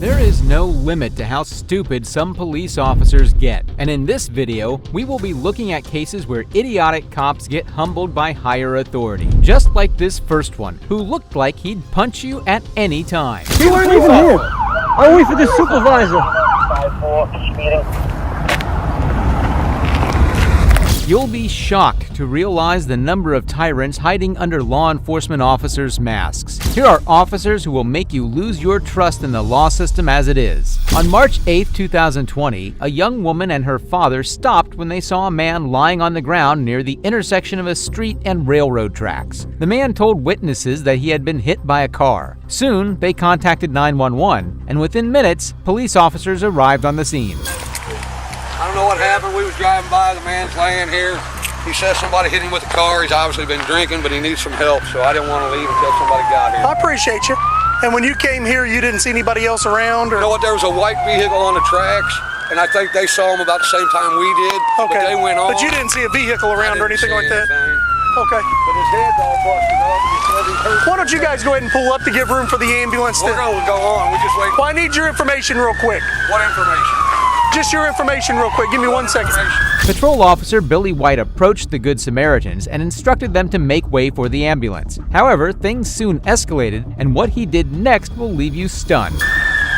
There is no limit to how stupid some police officers get, and in this video, we will be looking at cases where idiotic cops get humbled by higher authority. Just like this first one, who looked like he'd punch you at any time. We weren't even here. I wait for the supervisor. You'll be shocked to realize the number of tyrants hiding under law enforcement officers' masks. Here are officers who will make you lose your trust in the law system as it is. On March 8, 2020, a young woman and her father stopped when they saw a man lying on the ground near the intersection of a street and railroad tracks. The man told witnesses that he had been hit by a car. Soon, they contacted 911, and within minutes, police officers arrived on the scene. I don't know what happened. We was driving by, the man's laying here. He says somebody hit him with a car. He's obviously been drinking, but he needs some help, so I didn't want to leave until somebody got here. I appreciate you. And when you came here, you didn't see anybody else around? Or? You know what, there was a white vehicle on the tracks, and I think they saw him about the same time we did. Okay. But they went on. But you didn't see a vehicle around or anything like that? Okay. But his head's all busted up, and he said he hurt. Why don't you guys go ahead and pull up to give room for the ambulance? We're going to go on. We just wait. Well, I need your information real quick. What information? Just your information real quick. Give me 1 second. Patrol Officer Billy White approached the Good Samaritans and instructed them to make way for the ambulance. However, things soon escalated, and what he did next will leave you stunned.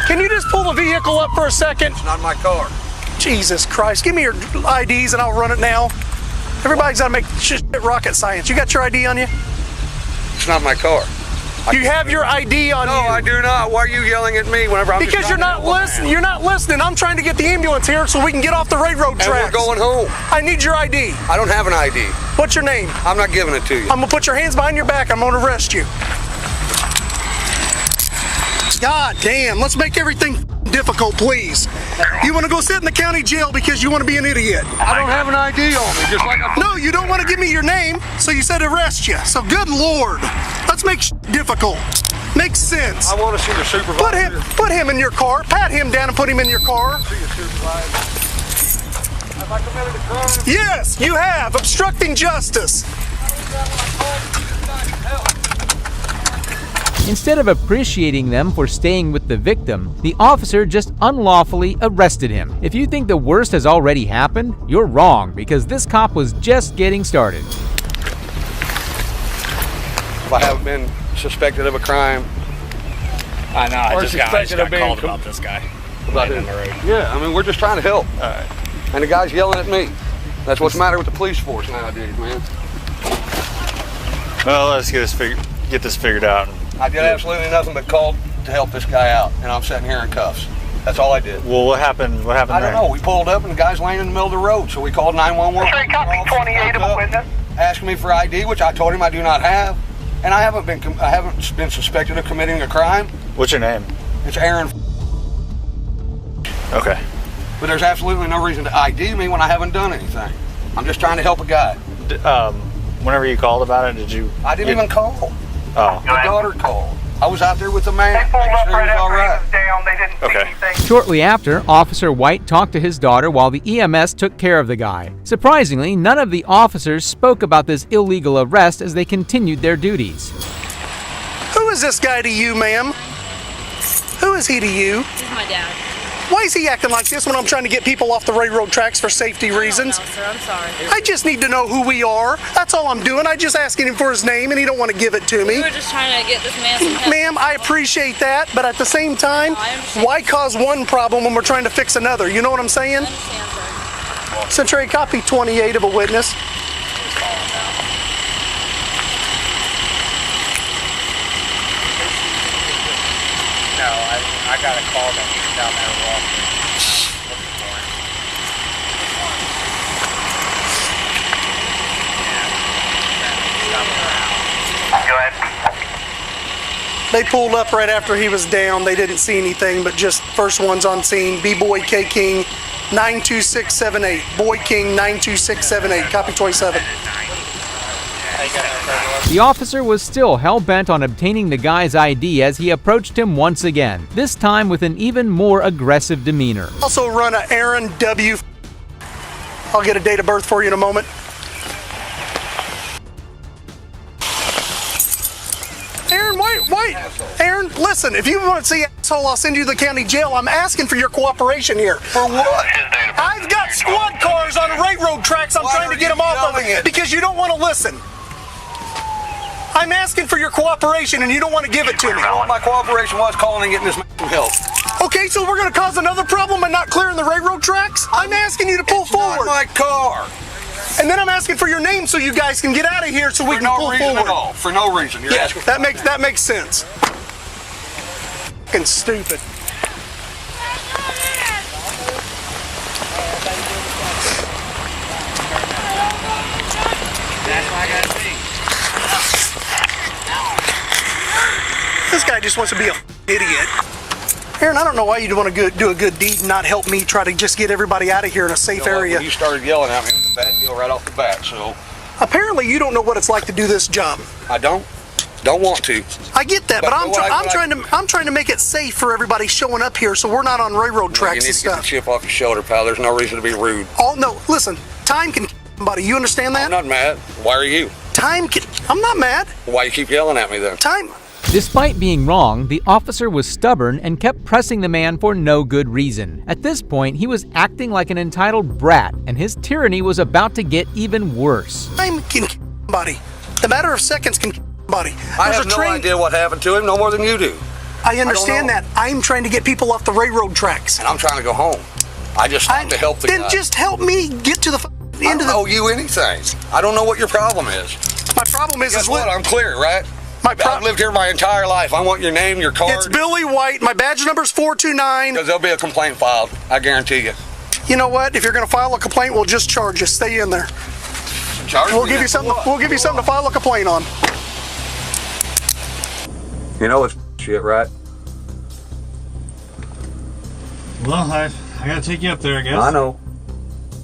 Can you just pull the vehicle up for a second? It's not my car. Jesus Christ. Give me your IDs and I'll run it now. Everybody's got to make shit rocket science. You got your ID on you? It's not my car. You have your ID on you. No, I do not. Why are you yelling at me whenever I'm just Because you're not listening. You're not listening. I'm trying to get the ambulance here so we can get off the railroad tracks. And we're going home. I need your ID. I don't have an ID. What's your name? I'm not giving it to you. I'm gonna put your hands behind your back. I'm gonna arrest you. God damn, let's make everything difficult, please. You wanna go sit in the county jail because you wanna be an idiot? I don't have an ID on me, just like I... No, you don't wanna give me your name, so you said arrest you. So good Lord, let's make difficult. Makes sense. I want to see the supervisor. Put him in your car. Pat him down and put him in your car. See the supervisor. Have I committed a crime? Yes, you have. Obstructing justice. Instead of appreciating them for staying with the victim, the officer just unlawfully arrested him. If you think the worst has already happened, you're wrong, because this cop was just getting started. If I haven't been suspected of a crime. I know, I just got called about this guy. About him. Yeah, I mean, we're just trying to help. All right. And the guy's yelling at me. That's what's the matter with the police force nowadays, man. Well, let's get this figured out. I did absolutely nothing but call to help this guy out, and I'm sitting here in cuffs. That's all I did. Well, what happened? What happened? I don't know. We pulled up, and the guy's laying in the middle of the road, so we called 911. Sorry, copy 28 of a witness. Asking me for ID, which I told him I do not have, and I haven't been suspected of committing a crime. What's your name? It's Aaron. Okay. But there's absolutely no reason to ID me when I haven't done anything. I'm just trying to help a guy. Whenever you called about it, did you? I didn't even call. Oh. My daughter called. I was out there with the man. They pulled up right after he was down. They didn't see anything. Shortly after, Officer White talked to his daughter while the EMS took care of the guy. Surprisingly, none of the officers spoke about this illegal arrest as they continued their duties. Who is this guy to you, ma'am? Who is he to you? He's my dad. Why is he acting like this when I'm trying to get people off the railroad tracks for safety reasons? No, sir, I'm sorry. I just need to know who we are. That's all I'm doing. I just asking him for his name, and he don't want to give it to me. We were just trying to get this man some help. Ma'am, I appreciate that, but at the same time, No, I understand. why cause one problem when we're trying to fix another? You know what I'm saying? I understand, sir. Century, copy 28 of a witness. No, I got a call that he was down there walking, looking for him. Go ahead. They pulled up right after he was down. They didn't see anything, but just first ones on scene. B-Boy K King 92678. Boy King 92678. Copy 27. The officer was still hell-bent on obtaining the guy's ID as he approached him once again, this time with an even more aggressive demeanor. Also run a Aaron W. I'll get a date of birth for you in a moment. Aaron, wait, Aaron, listen, if you want to see asshole, I'll send you to the county jail. I'm asking for your cooperation here. For what? I've got squad cars on railroad tracks. I'm trying to get them off of it because you don't want to listen. I'm asking for your cooperation and you don't want to give it to me. My cooperation was calling and getting this man some help. Okay, so we're going to cause another problem by not clearing the railroad tracks? I'm asking you to pull forward. Not my car. And then I'm asking for your name so you guys can get out of here so we can pull forward. At all. For no reason. You're asking for that makes sense. Fucking stupid. This guy just wants to be an idiot. Aaron, I don't know why you'd want to do a good deed and not help me try to just get everybody out of here in a safe area. You started yelling at me with a bad deal right off the bat, so. Apparently you don't know what it's like to do this job. I don't want to. I get that, but I'm trying to make it safe for everybody showing up here so we're not on railroad tracks and stuff. You need to get the chip off your shoulder, pal. There's no reason to be rude. Oh, no, listen, time can somebody. You understand that? I'm not mad. Why are you? I'm not mad. Why you keep yelling at me then? Despite being wrong, the officer was stubborn and kept pressing the man for no good reason. At this point, he was acting like an entitled brat, and his tyranny was about to get even worse. Time can somebody. The matter of seconds can somebody. I have no idea what happened to him, no more than you do. I understand that. I'm trying to get people off the railroad tracks. And I'm trying to go home. I just have to help the guy. Then just help me get to the end of the... I don't owe you anything. I don't know what your problem is. My problem is... Guess what? I'm clear, right? I've lived here my entire life. I want your name, your card. It's Billy White. My badge number's 429. Because there'll be a complaint filed. I guarantee you. You know what? If you're going to file a complaint, we'll just charge you. Stay in there. We'll give you something to file a complaint on. You know it's shit, right? Well, I gotta take you up there, I guess. I know.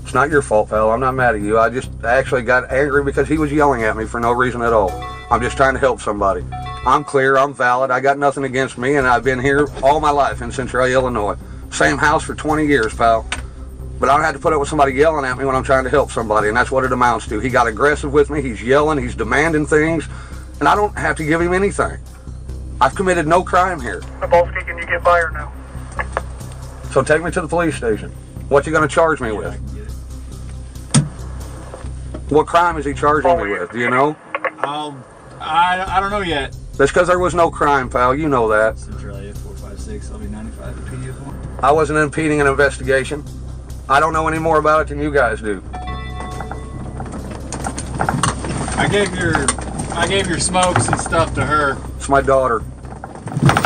It's not your fault, pal. I'm not mad at you. I actually got angry because he was yelling at me for no reason at all. I'm just trying to help somebody. I'm clear, I'm valid, I got nothing against me, and I've been here all my life in Central Illinois. Same house for 20 years, pal. But I don't have to put up with somebody yelling at me when I'm trying to help somebody, and that's what it amounts to. He got aggressive with me, he's yelling, he's demanding things, and I don't have to give him anything. I've committed no crime here. Nabolski, can you get by or no? So take me to the police station. What you gonna charge me with? What crime is he charging me with? Do you know? I don't know yet. That's because there was no crime, pal. You know that. Centralia 456, I'll be 95 to PD. I wasn't impeding an investigation. I don't know any more about it than you guys do. I gave your smokes and stuff to her. It's my daughter.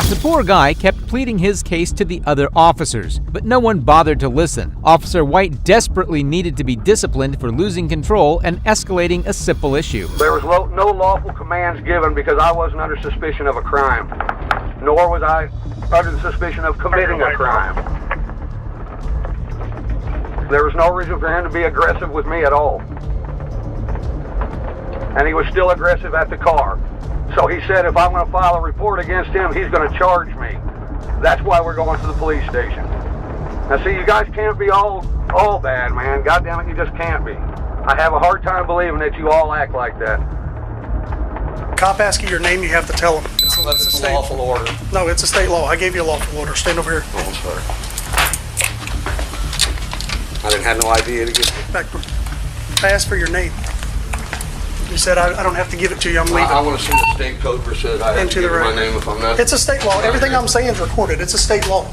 The poor guy kept pleading his case to the other officers, but no one bothered to listen. Officer White desperately needed to be disciplined for losing control and escalating a simple issue. There was no lawful commands given because I wasn't under suspicion of a crime, nor was I under the suspicion of committing a crime. There was no reason for him to be aggressive with me at all. And he was still aggressive at the car. So he said if I'm going to file a report against him, he's going to charge me. That's why we're going to the police station. Now see, you guys can't be all bad, man. God damn it, you just can't be. I have a hard time believing that you all act like that. Cop asks you your name, you have to tell him. It's a state lawful order. No, it's a state law. I gave you a lawful order. Stand over here. Oh, I'm sorry. I didn't have no idea to get Backward. I asked for your name. You said I don't have to give it to you. I'm leaving. I want to see the state code that says I have to give my name if I'm not. It's a state law. Everything I'm saying is recorded. It's a state law.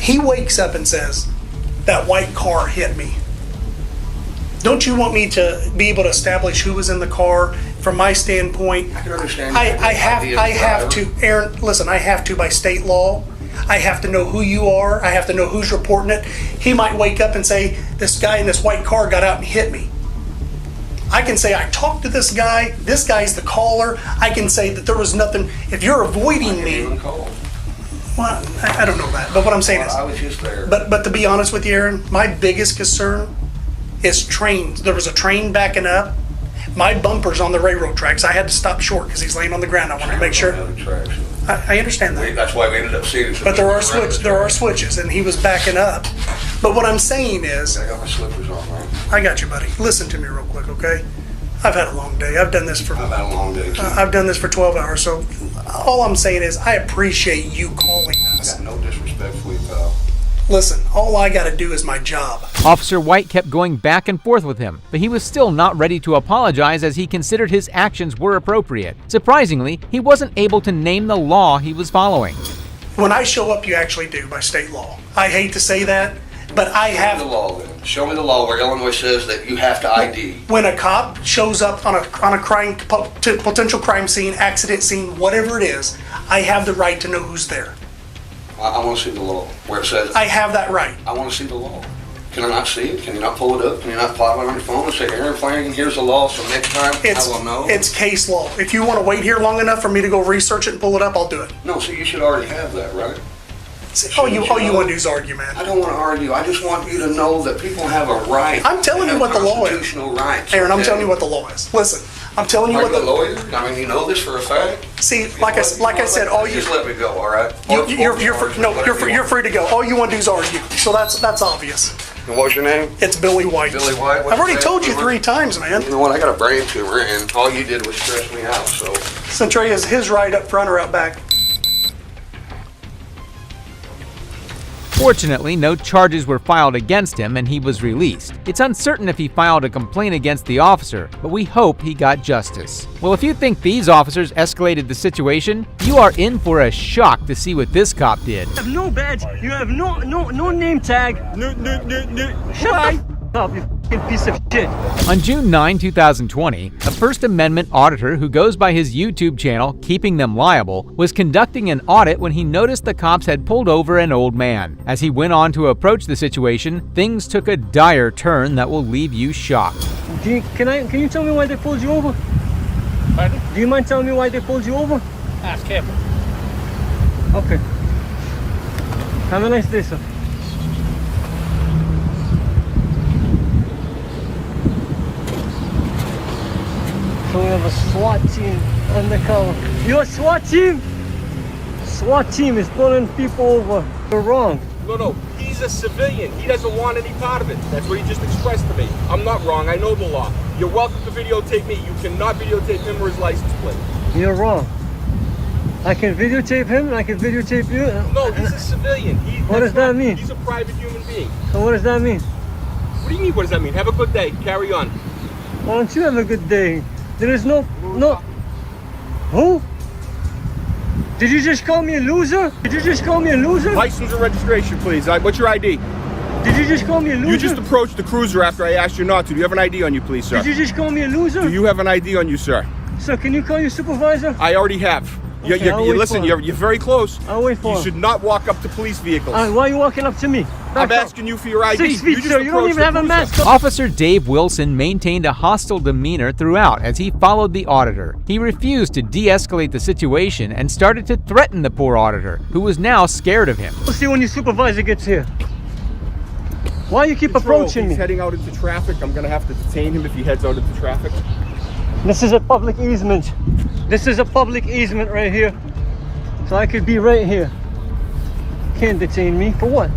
He wakes up and says, that white car hit me. Don't you want me to be able to establish who was in the car? From my standpoint, I can understand. I have to, Aaron, listen, I have to by state law. I have to know who you are. I have to know who's reporting it. He might wake up and say, this guy in this white car got out and hit me. I can say I talked to this guy's the caller. I can say that there was nothing. If you're avoiding me, well, I don't know that. But what I'm saying is, I was just there. But to be honest with you, Aaron, my biggest concern is trains. There was a train backing up. My bumper's on the railroad tracks. I had to stop short because he's laying on the ground. I wanted to make sure. I understand that. That's why we ended up seeing it. But there are switches, and he was backing up. But what I'm saying is, I got my slippers on, man. I got you, buddy. Listen to me real quick, okay? I've had a long day. I've done this for. I've had a long day too. I've done this for 12 hours. So all I'm saying is I appreciate you calling us. I got no disrespect for you, pal. Listen, all I got to do is my job. Officer White kept going back and forth with him, but he was still not ready to apologize as he considered his actions were appropriate. Surprisingly, he wasn't able to name the law he was following. When I show up, you actually do by state law. I hate to say that, but I have. Show me the law, then. Show me the law where Illinois says that you have to ID. When a cop shows up on a crime, potential crime scene, accident scene, whatever it is, I have the right to know who's there. I want to see the law where it says. I have that right. I want to see the law. Can I not see it? Can you not pull it up? Can you not file it on your phone and say, Aaron Flanagan, here's the law, so next time I will know? It's case law. If you want to wait here long enough for me to go research it and pull it up, I'll do it. No, so you should already have that, right? All you want to do is argue, man. I don't want to argue. I just want you to know that people have a right. I'm telling you what the law is. Constitutional rights. Aaron, I'm telling you what the law is. Listen, I'm telling you Are what you the a lawyer? I mean, you know this for a fact. See, like I said, all you just let me go, all right? you're free to go. All you want to do is argue. So that's obvious. And what's your name? It's Billy White. Billy White. I've already told you 3 times, man. You know what? I got a brain tumor, and all you did was stress me out. So. Centray, is his right up front or out back? Fortunately, no charges were filed against him and he was released. It's uncertain if he filed a complaint against the officer, but we hope he got justice. Well, if you think these officers escalated the situation, you are in for a shock to see what this cop did. You have no badge, you have no name tag. Shut up, you fucking piece of shit. On June 9, 2020, a First Amendment auditor who goes by his YouTube channel, Keeping Them Liable, was conducting an audit when he noticed the cops had pulled over an old man. As he went on to approach the situation, things took a dire turn that will leave you shocked. Can you tell me why they pulled you over? Pardon? Do you mind telling me why they pulled you over? Ask him. Okay. Have a nice day, sir. So we have a SWAT team undercover. You're a SWAT team? SWAT team is pulling people over. You're wrong. No, he's a civilian. He doesn't want any part of it. That's what he just expressed to me. I'm not wrong. I know the law. You're welcome to videotape me. You cannot videotape him or his license plate. You're wrong. I can videotape him and I can videotape you. No, he's a civilian. What does that mean? He's a private human being. So what does that mean? What do you mean, what does that mean? Have a good day. Carry on. Why don't you have a good day? There is no... Who? Did you just call me a loser? Did you just call me a loser? License and registration, please. What's your ID? Did you just call me a loser? You just approached the cruiser after I asked you not to. Do you have an ID on you, please, sir? Did you just call me a loser? Do you have an ID on you, sir? Sir, can you call your supervisor? I already have. Okay, Listen, you're very close. I'll wait for You him. should not walk up to police vehicles. Why are you walking up to me? I'm asking you for your ID. 6 feet, sir. You don't even have a mask on. Officer Dave Wilson maintained a hostile demeanor throughout as he followed the auditor. He refused to de-escalate the situation and started to threaten the poor auditor, who was now scared of him. We'll see when your supervisor gets here. Why you keep Patrol, approaching me? He's heading out into traffic. I'm going to have to detain him if he heads out into traffic. This is a public easement. This is a public easement right here. So I could be right here. Can't detain me. For what?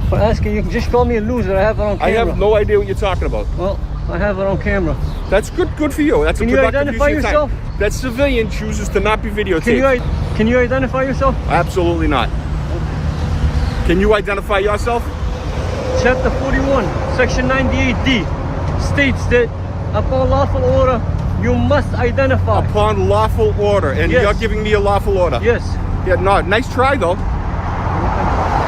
For asking, you can just call me a loser. I have it on camera. I have no idea what you're talking about. Well, I have it on camera. That's good for you. That's Can a you productive identify use of your time. yourself? That civilian chooses to not be videotaped. Can you identify yourself? Absolutely not. Can you identify yourself? Chapter 41, Section 98D states that upon lawful order, you must identify. Upon lawful order, and Yes. you're giving me a lawful order. Yes. Yeah, no, nice try though.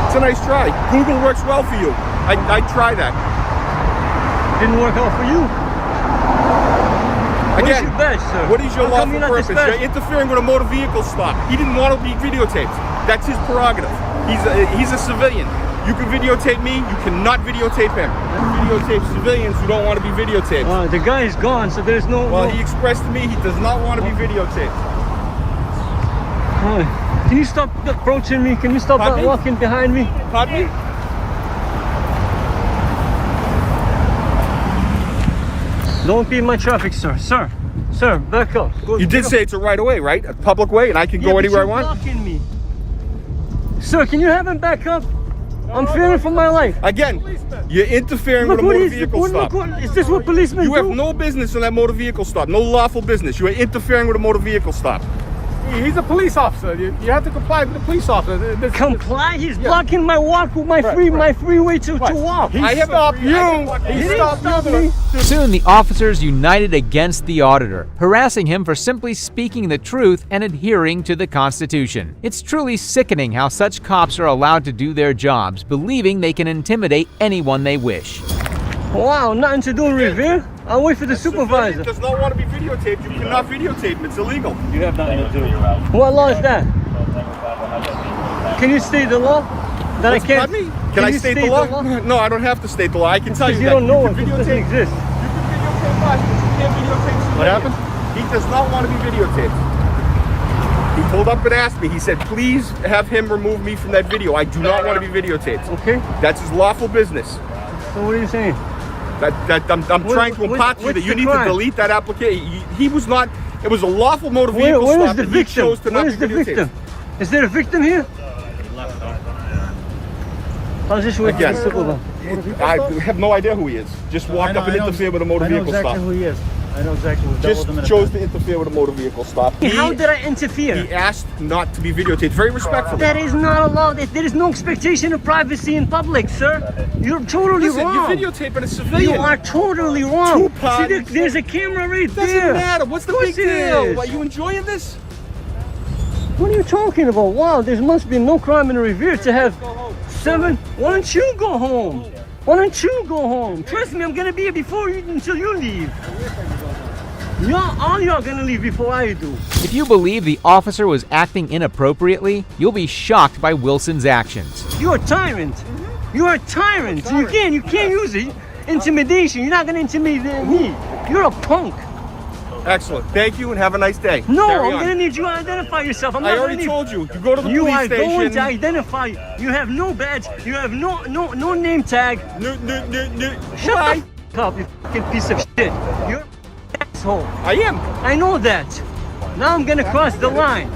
It's a nice try. Google works well for you. I'd try that. Didn't work out for you. What is Again, your badge, sir? what is your How come lawful you're not purpose? dispatched? You're interfering with a motor vehicle stop. He didn't want to be videotaped. That's his prerogative. He's a civilian. You can videotape me, you cannot videotape him. You videotape civilians who don't want to be videotaped. The guy is gone, so there's no... Well, he expressed to me he does not want to be videotaped. Can you stop approaching me? Can you stop Pardon me? walking behind me? Pardon me? Don't be in my traffic, sir. Sir, back up. Go, You did say it's a right of way, right? A public way, and I can Yeah, go but anywhere I you're want? blocking me. Sir, can you have him back up? I'm fearing for my life. Again, you're interfering with a motor vehicle stop. Is this what policemen You do? have no business in that motor vehicle stop. No lawful business. You are interfering with a motor vehicle stop. He's a police officer. You have to comply with the police officer. Comply? He's blocking my walk with my freeway to walk. He stopped you. He stopped me. Soon, the officers united against the auditor, harassing him for simply speaking the truth and adhering to the Constitution. It's truly sickening how such cops are allowed to do their jobs, believing they can intimidate anyone they wish. Wow, nothing to do in Revere? I'll wait for the supervisor. Does not want to be videotaped. You cannot videotape him. It's illegal. You have nothing to do. What law is that? Can you state the law? That I can't. Pardon me? Can I you state the law? No, I don't have to state the law. I can tell you You that. don't know can it. It doesn't exist. You can videotape us, but you can't videotape What happened? He does not want to be videotaped. He pulled up and asked me. He said, please have him remove me from that video. I do not want to be videotaped. Okay. That's his lawful business. So what are you saying? I'm trying to impart to you that you need to delete that application. He was not, it was a lawful motor vehicle Where stop. is the and he victim? chose to not Where is be the videotaped. victim? Is there a victim here? I'll just wait for the Again, supervisor. I have no idea who he is. Just walked up and interfered with a motor vehicle stop. he is. I know exactly who Just chose to interfere with a motor vehicle stop. How did I interfere? He asked not to be videotaped. Very respectfully. That is not allowed. There is no expectation of privacy in public, sir. You're totally Listen, wrong. you're videotaping a civilian. You are totally wrong. Tupac. See, there's a camera right Doesn't there. matter. What's the Of big course it deal? is. Are you enjoying this? What are you talking about? Wow, there must be no crime in Revere to have 7. Why don't you go home? Why don't you go home? Trust me, I'm gonna be here before you until you leave. All y'all gonna leave before I do. If you believe the officer was acting inappropriately, you'll be shocked by Wilson's actions. You're a tyrant. You're a tyrant. You can't use it. Intimidation. You're not gonna intimidate me. You're a punk. Excellent. Thank you and have a nice day. No, Carry I'm on. gonna need you to identify yourself. I'm I not already gonna told you. You go to the You police are station. going to identify. You have no badge. You have no name tag. No. Shut Why? the f up, you fucking piece of shit. You're an asshole. I am. I know that. Now I'm gonna cross the line.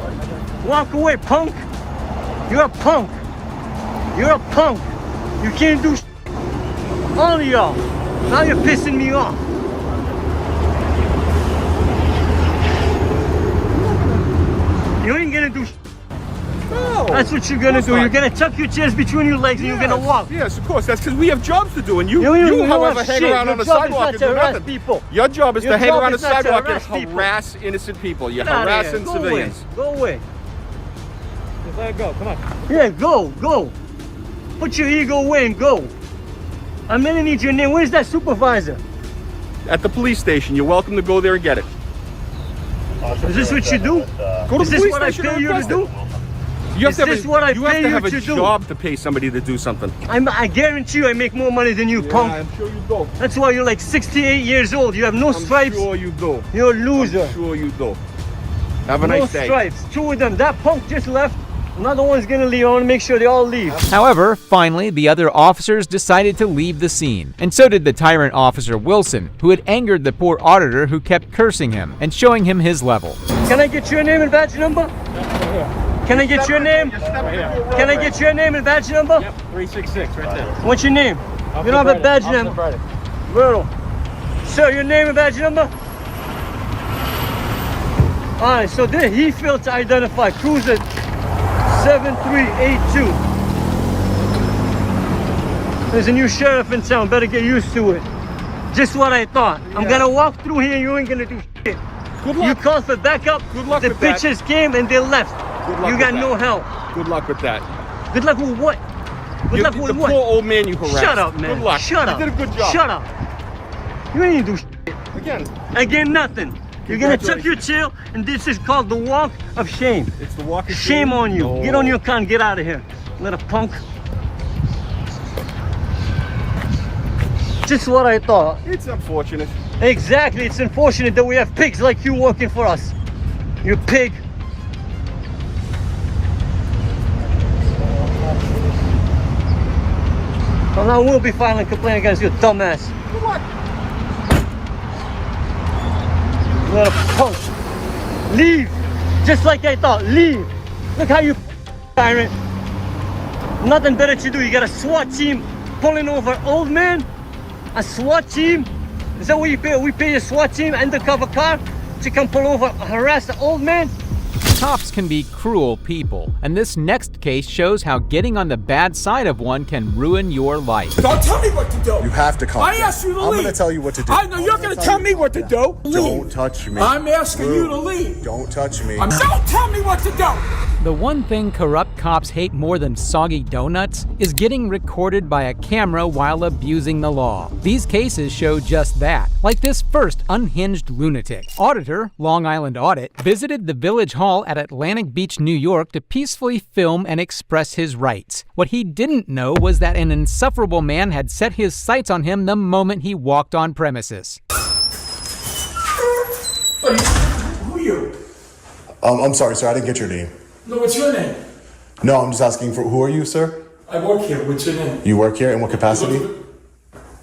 Walk away, punk. You're a punk. You're a punk. You can't do shit. All of y'all. Now you're pissing me off. You ain't gonna do shit. No. That's what you're gonna Of do. course You're not. gonna tuck your chairs between your legs and you're gonna walk. Yes, of course. That's because we have jobs to do, and you, You however, have hang shit. around Your on the job is sidewalk not and to do harass nothing. people. Your job is Your to hang job around the is not to sidewalk and harass people. harass innocent people. You're Get outta harassing here. civilians. Go away. Just let it go. Come on. Yeah, go. Put your ego away and go. I'm gonna need your name. Where's that supervisor? At the police station, you're welcome to go there and get it. Is this what you do? Go to Is the this police what I station pay and you to request do? it. You have Is to have this what I you have pay to you have a to do? job to pay somebody to do something. I guarantee you I make more money than you, punk. I'm sure you do. That's why you're like 68 years old. You have no stripes. I'm sure you do. You're a loser. I'm sure you do. Have a No nice day. stripes. 2 of them. That punk just left. Another one's gonna leave. I wanna make sure they all leave. However, finally, the other officers decided to leave the scene. And so did the tyrant officer Wilson, who had angered the poor auditor who kept cursing him and showing him his level. Can I get your name and badge number? Can I get your name? Can I get your name and badge number? 366 right there. What's your name? You don't have a badge number. Brutal. Sir, your name and badge number? Alright, so there he failed to identify cruiser 7382. There's a new sheriff in town, better get used to it. Just what I thought. I'm gonna walk through here, you ain't gonna do shit. Good You luck. called for backup, Good luck the with that. bitches came and they left. Good luck You with got that. no help. Good luck with that. Good luck with what? Good luck The with poor what? old man you harassed. Shut up, man. Good luck. Shut up. You did a good job. Shut up. You ain't do shit. Again, Nothing. You're gonna tuck your tail, and this is called the walk of shame. it's the walk of Shame on you. No. Get on your car and get out of here. Little punk. Just what I thought. It's unfortunate. Exactly. It's unfortunate that we have pigs like you working for us. You pig. Well, I will be filing a complaint against you, dumbass. Good luck. Little punk. Leave. Just like I thought. Leave. Look how you tyrant. Nothing better to do. You got a SWAT team pulling over old men. A SWAT team. Is that what you pay? We pay a SWAT team undercover car to come pull over, harass the old man. Cops can be cruel people, and this next case shows how getting on the bad side of one can ruin your life. Don't tell me what to do. You have to calm down. I asked you to leave. I'm going to tell you what to do. I know you're going to tell me what to do. Leave. Don't touch me. I'm asking you to leave. Don't touch me. Don't tell me what to do. The one thing corrupt cops hate more than soggy donuts is getting recorded by a camera while abusing the law. These cases show just that, like this first unhinged lunatic. Auditor, Long Island Audit, visited the Village Hall at Atlantic Beach, New York to peacefully film and express his rights. What he didn't know was that an insufferable man had set his sights on him the moment he walked on premises. Who are you? I'm sorry, sir. I didn't get your name. No, what's your name? No, I'm just asking for who are you, sir? I work here. What's your name? You work here? In what capacity?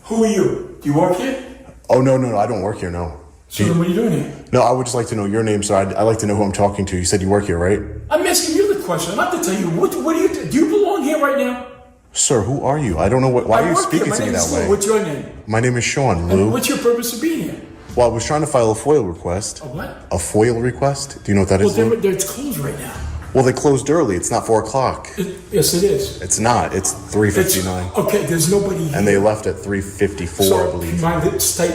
Who are you? Do you work here? Oh, no, I don't work here, no. So then what are you doing here? No, I would just like to know your name, sir. I'd like to know who I'm talking to. You said you work here, right? I'm asking you the question. I'm not to tell you. What do you do? Do you belong here right now? Sir, who are you? I don't know why are you speaking to me that way? What's your name? My name is Sean, Lou. And what's your purpose of being here? Well, I was trying to file a FOIL request. A what? A FOIL request? Do you know what that is, Lou? Well, it's closed right now. Well, they closed early. It's not 4 o'clock. Yes, it is. It's not. It's 3:59. Okay, there's nobody here. And they left at 3:54, I believe. So,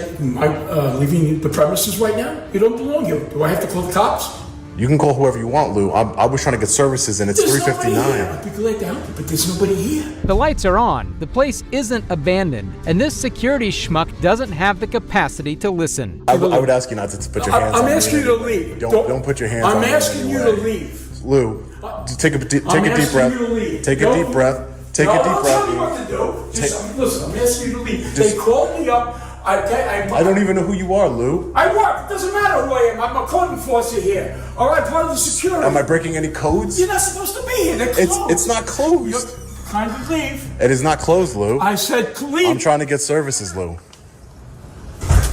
leaving the premises right now? You don't belong here. Do I have to call the cops? You can call whoever you want, Lou. I was trying to get services, and it's 3:59. I'd be glad to help you, but there's nobody here. The lights are on. The place isn't abandoned, and this security schmuck doesn't have the capacity to listen. I would ask you not to put your hands on me. I'm asking you to leave. Don't put your hands on me. I'm asking you to leave. Lou, take a deep breath. Take a deep breath. Take a deep breath. Don't tell me what to do. Listen, I'm asking you to leave. They called me up. I don't even know who you are, Lou. I work. It doesn't matter who I am. I'm a code enforcer here. All right, part of the security. Am I breaking any codes? You're not supposed to be here. They're closed. It's not closed. You're trying to leave. It is not closed, Lou. I said leave. I'm trying to get services, Lou.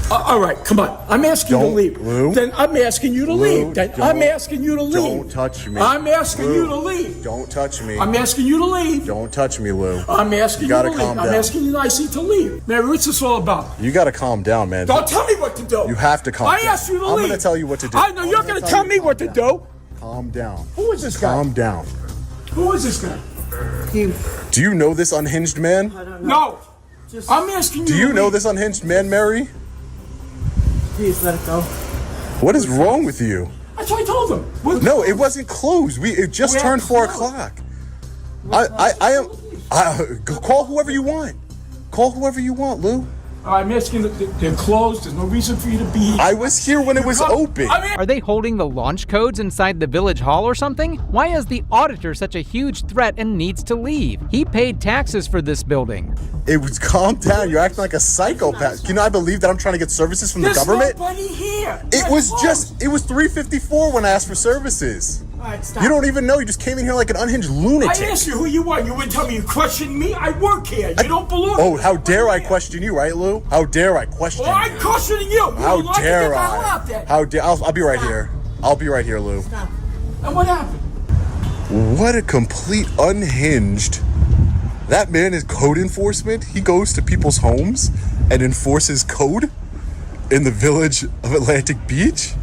All right, come on. I'm asking you to leave. Lou. Then I'm asking you to leave. Then I'm asking you to leave. Don't touch me. I'm asking Lou, you to leave. Don't touch me. I'm asking you to leave. Don't touch me, Lou. I'm asking you to leave. Calm down. I'm asking you nicely to leave. Mary, what's this all about? You gotta calm down, man. Don't tell me what to do. You have to calm down. I asked you to leave. I'm gonna tell you what to do. I know you're gonna tell me what to do. Calm down. Who is this guy? Calm down. Who is this guy? Do you know this unhinged man? No. I'm asking you. Do you know this unhinged man, Mary? Please let it go. What is wrong with you? That's what I told him. No, it wasn't closed. It just turned 4 o'clock. Call whoever you want. Call whoever you want, Lou. I'm asking they're closed. There's no reason for you to be here. I was here when it was open. Are they holding the launch codes inside the Village Hall or something? Why is the auditor such a huge threat and needs to leave? He paid taxes for this building. It was calm down. You're acting like a psychopath. Can I believe that I'm trying to get services from the government? There's nobody here. It was 3:54 when I asked for services. All right, stop. You don't even know. You just came in here like an unhinged lunatic. I asked you who you are. You wouldn't tell me. You questioned me. I work here. You don't belong. Oh, how dare I question you, right, Lou? How dare I question you? I'm questioning you. How dare I? How dare? I'll be right here. I'll be right here, Lou. Stop. And what happened? What a complete unhinged. That man is code enforcement. He goes to people's homes and enforces code in the village of Atlantic Beach.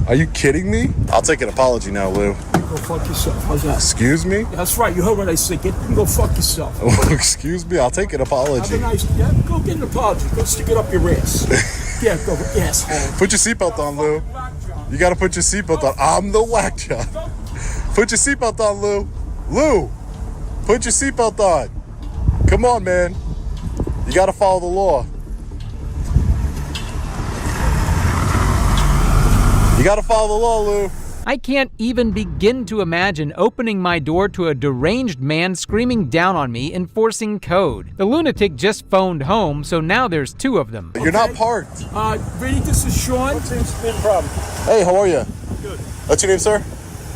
Are you kidding me? I'll take an apology now, Lou. You go fuck yourself. How's that? Excuse me? That's right. You heard what I said. You can go fuck yourself. Excuse me? I'll take an apology. Have a nice day. Go get an apology. Go stick it up your ass. Yeah, go. Yes. Put your seatbelt on, Lou. You gotta put your seatbelt on. I'm the whack job. Put your seatbelt on, Lou. Lou, put your seatbelt on. Come on, man. You gotta follow the law. You gotta follow the law, Lou. I can't even begin to imagine opening my door to a deranged man screaming down on me, enforcing code. The lunatic just phoned home, so now there's 2 of them. You're not parked. Ready? This is Sean. What seems to be the problem? Hey, how are you? Good. What's your name, sir?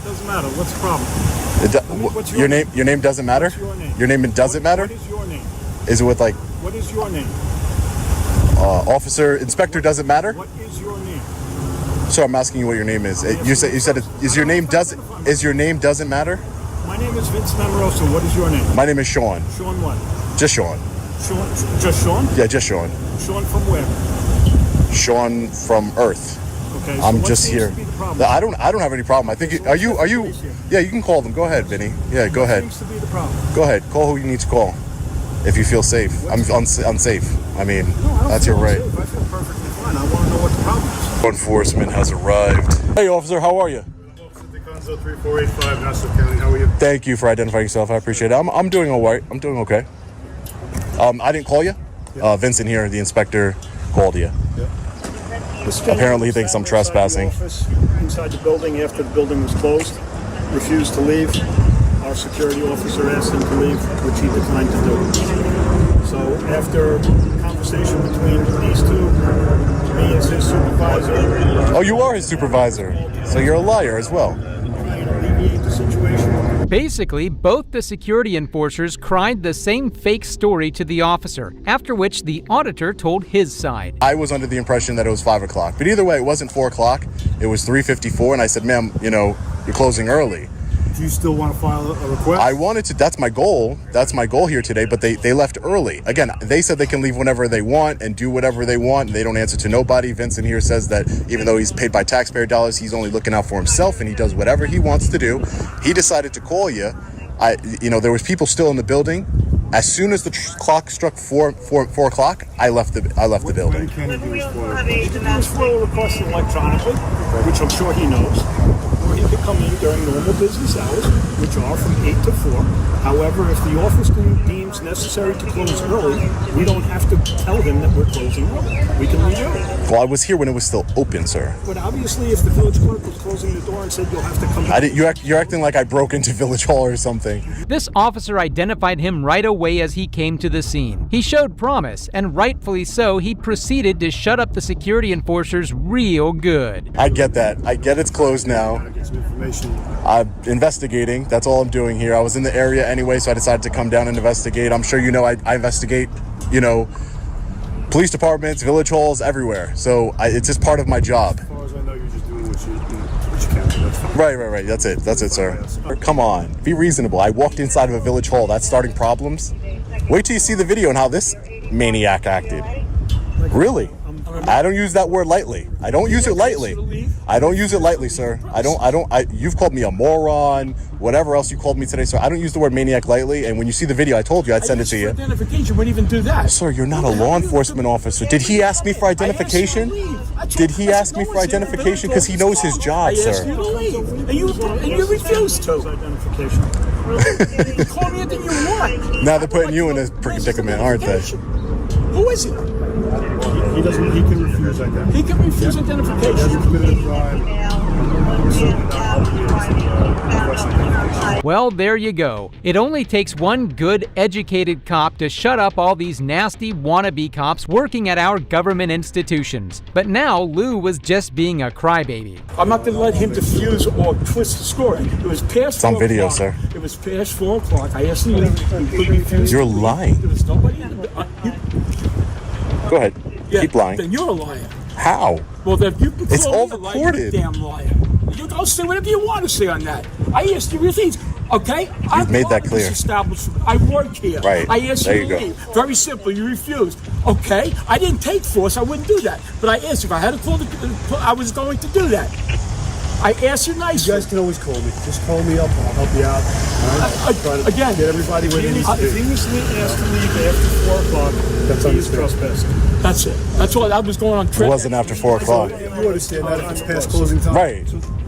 Doesn't matter. What's the problem? What's your name? Your name doesn't matter? What's your name? Your name doesn't matter? What is your name? Is it with like What is your name? officer, inspector doesn't matter? What is your name? Sir, I'm asking you what your name is. You said is your name doesn't matter? My My name is Vincent Amoroso. What is your name? My name is Sean. Sean what? Just Sean. Sean, just Sean? Yeah, just Sean. Sean from where? Sean from Earth. Okay. So I'm what just seems here. to be the problem? I don't have any problem. I think are you? Yeah, you can call them. Go ahead, Vinny. Yeah, go ahead. What seems to be the problem? Go ahead. Call who you need to call. If you feel safe. I'm unsafe. I mean, that's your right. I feel perfectly fine. I want to know what the problem is. Enforcement has arrived. Hey, officer, how are you? Officer DeConzo 3485, Nassau County. How are you? Thank you for identifying yourself. I appreciate it. I'm doing all right. I'm doing okay. I didn't call you. Vincent here, the inspector, called you. Apparently he thinks I'm trespassing. Inside the building after the building was closed, refused to leave. Our security officer asked him to leave, which he declined to do. So after conversation between these two, me as his supervisor. Oh, you are his supervisor, so you're a liar as well. Alleviate the situation. Basically, both the security enforcers cried the same fake story to the officer, after which the auditor told his side. I was under the impression that it was 5 o'clock, but either way, it wasn't 4 o'clock. It was 3:54, and I said, ma'am, you're closing early. Do you still want to file a request? I wanted to, that's my goal. That's my goal here today, but they left early. Again, they said they can leave whenever they want and do whatever they want, and they don't answer to nobody. Vincent here says that even though he's paid by taxpayer dollars, he's only looking out for himself, and he does whatever he wants to do. He decided to call you. There was people still in the building. As soon as the clock struck 4 o'clock, I left the building. When can he do his FOIA? He can do his FOIA request electronically, which I'm sure he knows. Or he could come in during normal business hours, which are from 8 to 4. However, if the office deems necessary to close early, we don't have to tell him that we're closing early. We can leave early. Well, I was here when it was still open, sir. But obviously, if the village clerk was closing the door and said you'll have to come back. You're acting like I broke into Village Hall or something. This officer identified him right away as he came to the scene. He showed promise, and rightfully so, he proceeded to shut up the security enforcers real good. I get that. I get it's closed now. Get some information. I'm investigating. That's all I'm doing here. I was in the area anyway, so I decided to come down and investigate. I'm sure I investigate, police departments, village halls, everywhere. So it's just part of my job. As far as I know, you're just doing what you can do. That's fine. Right. That's it, sir. Come on. Be reasonable. I walked inside of a village hall. That's starting problems. Wait till you see the video and how this maniac acted. Really? I don't use that word lightly. I don't use it lightly. I don't use it lightly, sir. You've called me a moron, whatever else you called me today, sir. I don't use the word maniac lightly, and when you see the video, I told you I'd send it to you. Identification wouldn't even do that. Sir, you're not a law enforcement officer. Did he ask me for identification? Did he ask me for identification? Because he knows his job, I asked you sir. to leave, and you refused to. Identification. You call me anything you want. Now they're putting you in a predicament, aren't they? Who is it? He can refuse identification. He can refuse identification. He hasn't committed a crime. Well, there you go. It only takes one good, educated cop to shut up all these nasty wannabe cops working at our government institutions. But now Lou was just being a crybaby. I'm not going to let him diffuse or twist the story. It was past 4 o'clock. on video, sir. It was past 4 o'clock. I asked him if he could refuse. You're lying. There was nobody. Go ahead. Keep lying. Then you're a liar. How? Well, then you can It's call all me a liar, recorded. you're a damn liar. You go say whatever you want to say on that. I asked you your things, okay? I've made that clear. This establishment. I work here. Right. I asked There you you to go. leave. Very simple. You refused. Okay? I didn't take force. I wouldn't do that. But I asked you if I had to call I was going to do that. I asked you nicely. You guys can always call me. Just call me up and I'll help you out. Again, get everybody where they need to be. If he was asked to leave after 4 o'clock, That's he is trespassing. That's it. That's all. I was going on It trip. wasn't after 4 o'clock. You understand that if it's past closing time?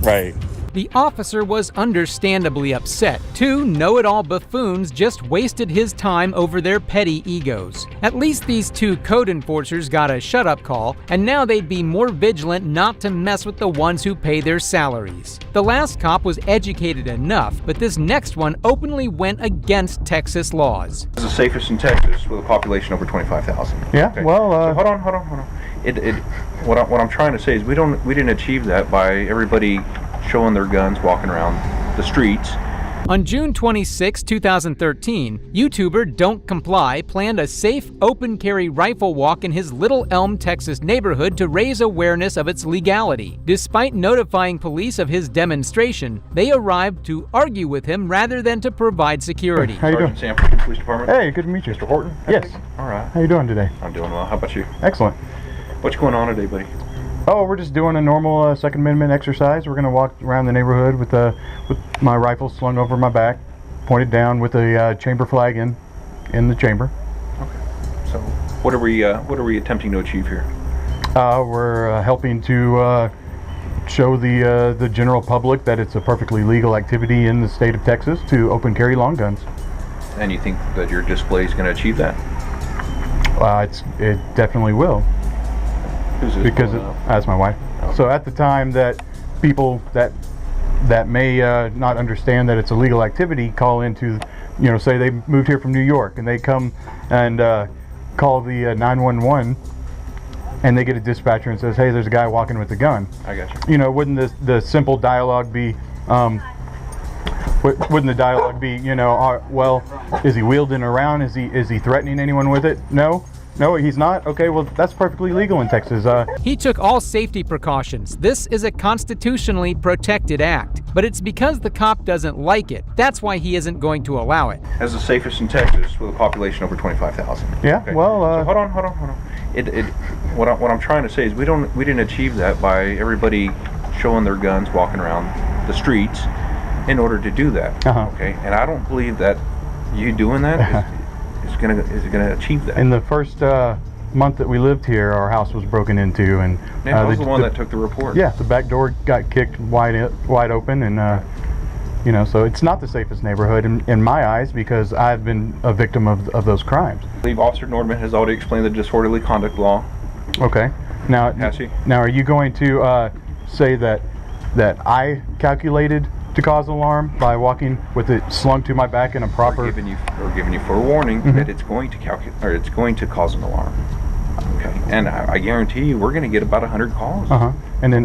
Right. The officer was understandably upset. Two know-it-all buffoons just wasted his time over their petty egos. At least these two code enforcers got a shut-up call, and now they'd be more vigilant not to mess with the ones who pay their salaries. The last cop was educated enough, but this next one openly went against Texas laws. It's the safest in Texas with a population over 25,000. Yeah, Okay. well, So hold on. What I'm trying to say is we didn't achieve that by everybody showing their guns walking around the streets. On June 26, 2013, YouTuber Don't Comply planned a safe, open-carry rifle walk in his Little Elm, Texas neighborhood to raise awareness of its legality. Despite notifying police of his demonstration, they arrived to argue with him rather than to provide security. How you doing? Sanford Police Department. Hey, good to meet you. Mr. Horton? Yes. All right. How you doing today? I'm doing well. How about you? Excellent. What's going on today, buddy? Oh, we're just doing a normal Second Amendment exercise. We're going to walk around the neighborhood with my rifle slung over my back, pointed down with a chamber flag in the chamber. Okay. So, what are we attempting to achieve here? We're helping to show the general public that it's a perfectly legal activity in the state of Texas to open carry long guns. And you think that your display is going to achieve that? It definitely will. Who's this? Because that's my wife. Oh. So at the time that people that may not understand that it's a legal activity call into, say they moved here from New York and they come and call the 911 and they get a dispatcher and says, hey, there's a guy walking with a gun. I got you. Wouldn't the simple dialogue be, wouldn't the dialogue be, well, is he wielding around? Is he threatening anyone with it? No, he's not? Okay, well, that's perfectly legal in Texas. He took all safety precautions. This is a constitutionally protected act, but it's because the cop doesn't like it. That's why he isn't going to allow it. As the safest in Texas with a population over 25,000. Yeah, okay. well... So hold on. What I'm trying to say is we didn't achieve that by everybody showing their guns, walking around the streets in order to do that. Okay, and I don't believe that you doing that is gonna achieve that. In the first month that we lived here, our house was broken into, and I was the one that took the report. Yeah, the back door got kicked wide open, and so it's not the safest neighborhood in my eyes because I've been a victim of those crimes. I believe Officer Nordman has already explained the disorderly conduct law. Okay. Now, has he? Now, are you going to say that I calculated to cause alarm by walking with it slung to my back in a proper... We're giving you forewarning that it's going to cause an alarm. Okay, and I guarantee you we're going to get about 100 calls. And then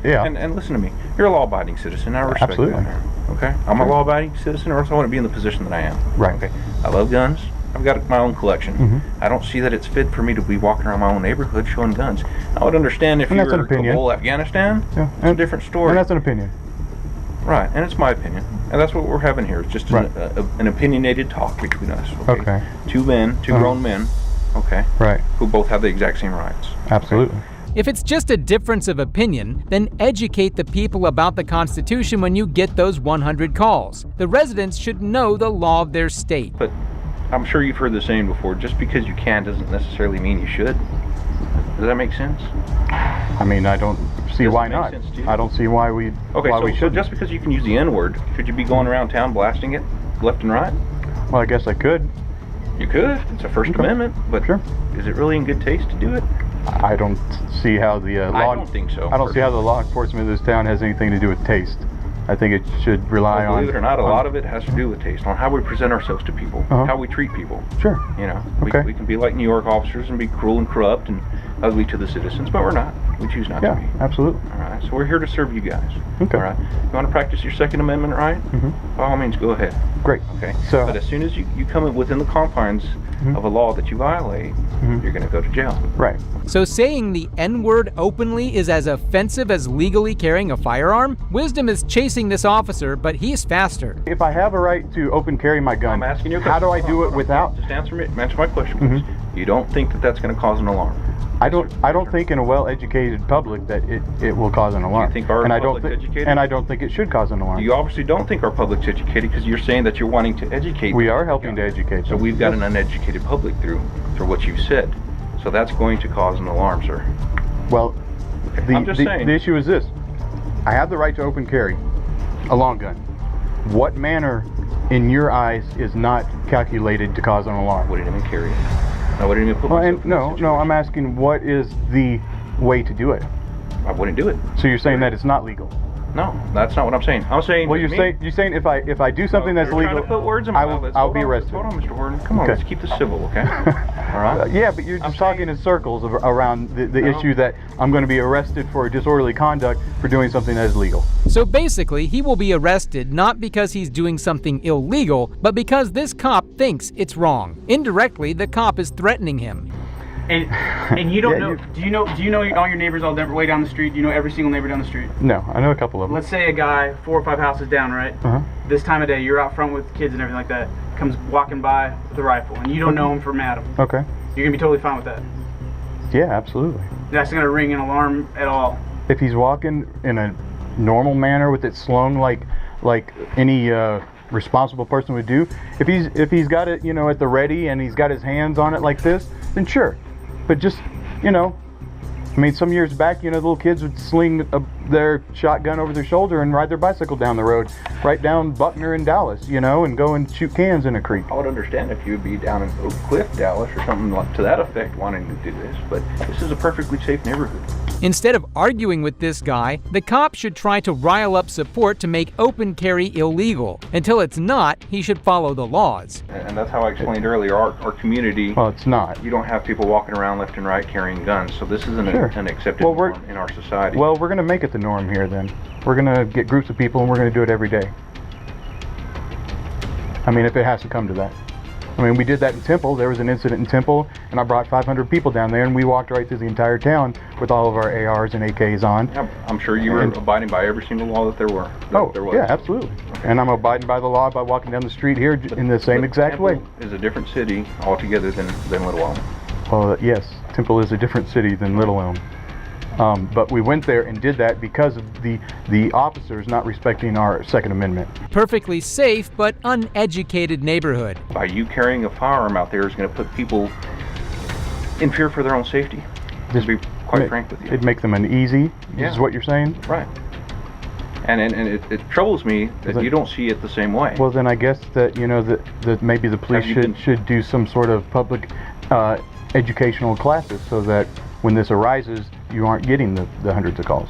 yeah. And listen to me, you're a law-abiding citizen. I respect Absolutely. that. Okay, I'm a law-abiding citizen, or else I want to be in the position that I am. Right. Okay, I love guns. I've got my own collection. I don't see that it's fit for me to be walking around my own neighborhood showing guns. I would understand if you were in Kabul, Afghanistan. Yeah. It's a different story. And that's an opinion. Right, and it's my opinion, and that's what we're having here. It's just an opinionated talk between us. Okay. Two grown men, right, who both have the exact same rights. Absolutely. If it's just a difference of opinion, then educate the people about the Constitution when you get those 100 calls. The residents should know the law of their state. But I'm sure you've heard the saying before, just because you can doesn't necessarily mean you should. Does that make sense? I mean, I don't see why not. I don't see why we should. So just because you can use the N-word, should you be going around town blasting it left and right? Well, I guess I could. You could. It's a First Amendment, but is it really in good taste to do it? I don't see how the law... I don't think so. I don't see how the law enforcement of this town has anything to do with taste. I think it should rely on... Believe it or not, a lot of it has to do with taste, on how we present ourselves to people, how we treat people. Sure. We can be like New York officers and be cruel and corrupt and ugly to the citizens, but we're not. We choose not to be. Yeah, absolutely. All right, so we're here to serve you guys. Okay. All right. You want to practice your Second Amendment right? By all means, go ahead. Great. Okay. But as soon as you come within the confines of a law that you violate, you're going to go to jail. Right. So saying the N-word openly is as offensive as legally carrying a firearm? Wisdom is chasing this officer, but he's faster. If I have a right to open carry my gun, I'm asking you a question. how do I do it without... Just answer my question, please. You don't think that that's going to cause an alarm? I don't think in a well-educated public that it will cause an alarm. You think our public's educated? And I don't think it should cause an alarm. You obviously don't think our public's educated because you're saying that you're wanting to educate. We are helping to educate them. So we've got an uneducated public through what you've said. So that's going to cause an alarm, sir. Well, I'm just saying. The issue is this. I have the right to open carry a long gun. What manner, in your eyes, is not calculated to cause an alarm? Wouldn't even carry it. I wouldn't even put myself in that No, I'm asking what is the way to do it? I wouldn't do it. So you're saying that it's not legal? No, that's not what I'm saying. I'm saying. Well, you're saying if I do something that's you're legal, trying to put words in my mouth. I'll be arrested. Hold on, Mr. Horton. Come on, Okay. let's keep this civil, okay? All right. Yeah, but you're just talking in circles around the issue that I'm going to be arrested for disorderly conduct for doing something that is legal. So basically, he will be arrested not because he's doing something illegal, but because this cop thinks it's wrong. Indirectly, the cop is threatening him. And you don't know? Do you know all your neighbors all the way down the street? Do you know every single neighbor down the street? No, I know a couple of them. Let's say a guy 4 or 5 houses down, right? This time of day, you're out front with kids and everything like that. Comes walking by with a rifle, and you don't know him from Adam. Okay. You're gonna be totally fine with that. Yeah, absolutely. That's gonna ring an alarm at all. If he's walking in a normal manner with it slung like any responsible person would do, if he's got it, at the ready and he's got his hands on it like this, then sure. But just, some years back, the little kids would sling their shotgun over their shoulder and ride their bicycle down the road, right down Buckner in Dallas, and go and shoot cans in a creek. I would understand if you would be down in Oak Cliff, Dallas, or something like to that effect, wanting to do this, but this is a perfectly safe neighborhood. Instead of arguing with this guy, the cop should try to rile up support to make open carry illegal. Until it's not, he should follow the laws. And that's how I explained earlier, our community, well, it's not. You don't have people walking around left and right carrying guns, so this isn't an accepted norm in our society. Well, we're going to make it the norm here then. We're going to get groups of people and we're going to do it every day. If it has to come to that. We did that in Temple. There was an incident in Temple, and I brought 500 people down there, and we walked right through the entire town with all of our ARs and AKs on. Yeah, I'm sure you were abiding by every single law that there was. Yeah, absolutely. Okay. And I'm abiding by the law by walking down the street here in the same exact way. Temple is a different city altogether than Little Elm. Well, yes, Temple is a different city than Little Elm. But we went there and did that because of the officers not respecting our Second Amendment. Perfectly safe but uneducated neighborhood. By you carrying a firearm out there is going to put people in fear for their own safety. Just to be quite frank with you. It'd make them uneasy, is what you're saying? Right. And it troubles me that you don't see it the same way. Well, then I guess that, that maybe the police should do some sort of public educational classes so that when this arises, you aren't getting the hundreds of calls.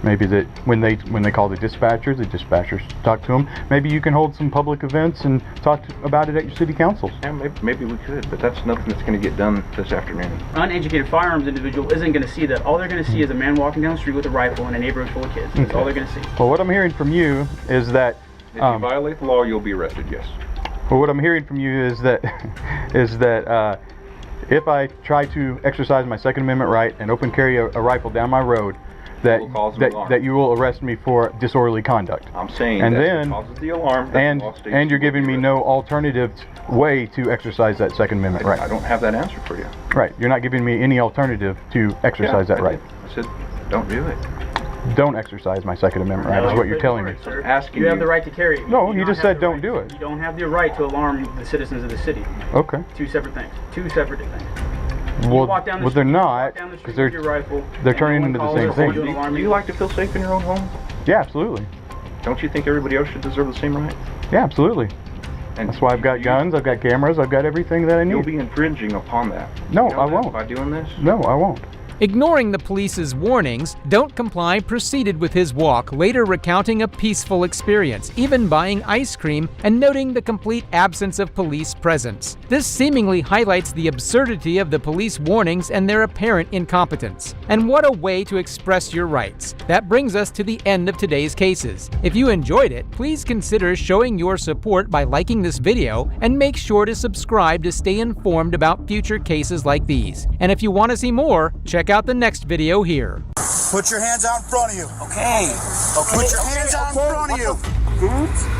Maybe that when they call the dispatchers talk to them. Maybe you can hold some public events and talk about it at your city councils. Yeah, maybe we could, but that's nothing that's going to get done this afternoon. Uneducated firearms individual isn't going to see that. All they're going to see is a man walking down the street with a rifle in a neighborhood full of kids. That's all they're going to see. Well, what I'm hearing from you is that if you violate the law, you'll be arrested. Yes. Well, what I'm hearing from you is that if I try to exercise my Second Amendment right and open carry a rifle down my road, that you will arrest me for disorderly conduct. I'm saying then causes the alarm. And you're giving me no alternative way to exercise that Second Amendment right. I don't have that answer for you. Right. You're not giving me any alternative to exercise that right. I said, don't do it. Don't exercise my Second Amendment right, is what you're telling me. You have the right to carry it. No, he just said don't do it. You don't have the right to alarm the citizens of the city. Okay. Two separate things. Well, they're not, because they're turning into the same thing. Do you like to feel safe in your own home? Yeah, absolutely. Don't you think everybody else should deserve the same right? Yeah, absolutely. And that's why I've got guns, I've got cameras, I've got everything that I need. You'll be infringing upon that. No, I won't. By doing this? No, I won't. Ignoring the police's warnings, Don't Comply proceeded with his walk, later recounting a peaceful experience, even buying ice cream and noting the complete absence of police presence. This seemingly highlights the absurdity of the police warnings and their apparent incompetence. And what a way to express your rights. That brings us to the end of today's cases. If you enjoyed it, please consider showing your support by liking this video and make sure to subscribe to stay informed about future cases like these. And if you want to see more, check out the next video here. Put your hands out in front of you. Okay. Put your hands out in front of you.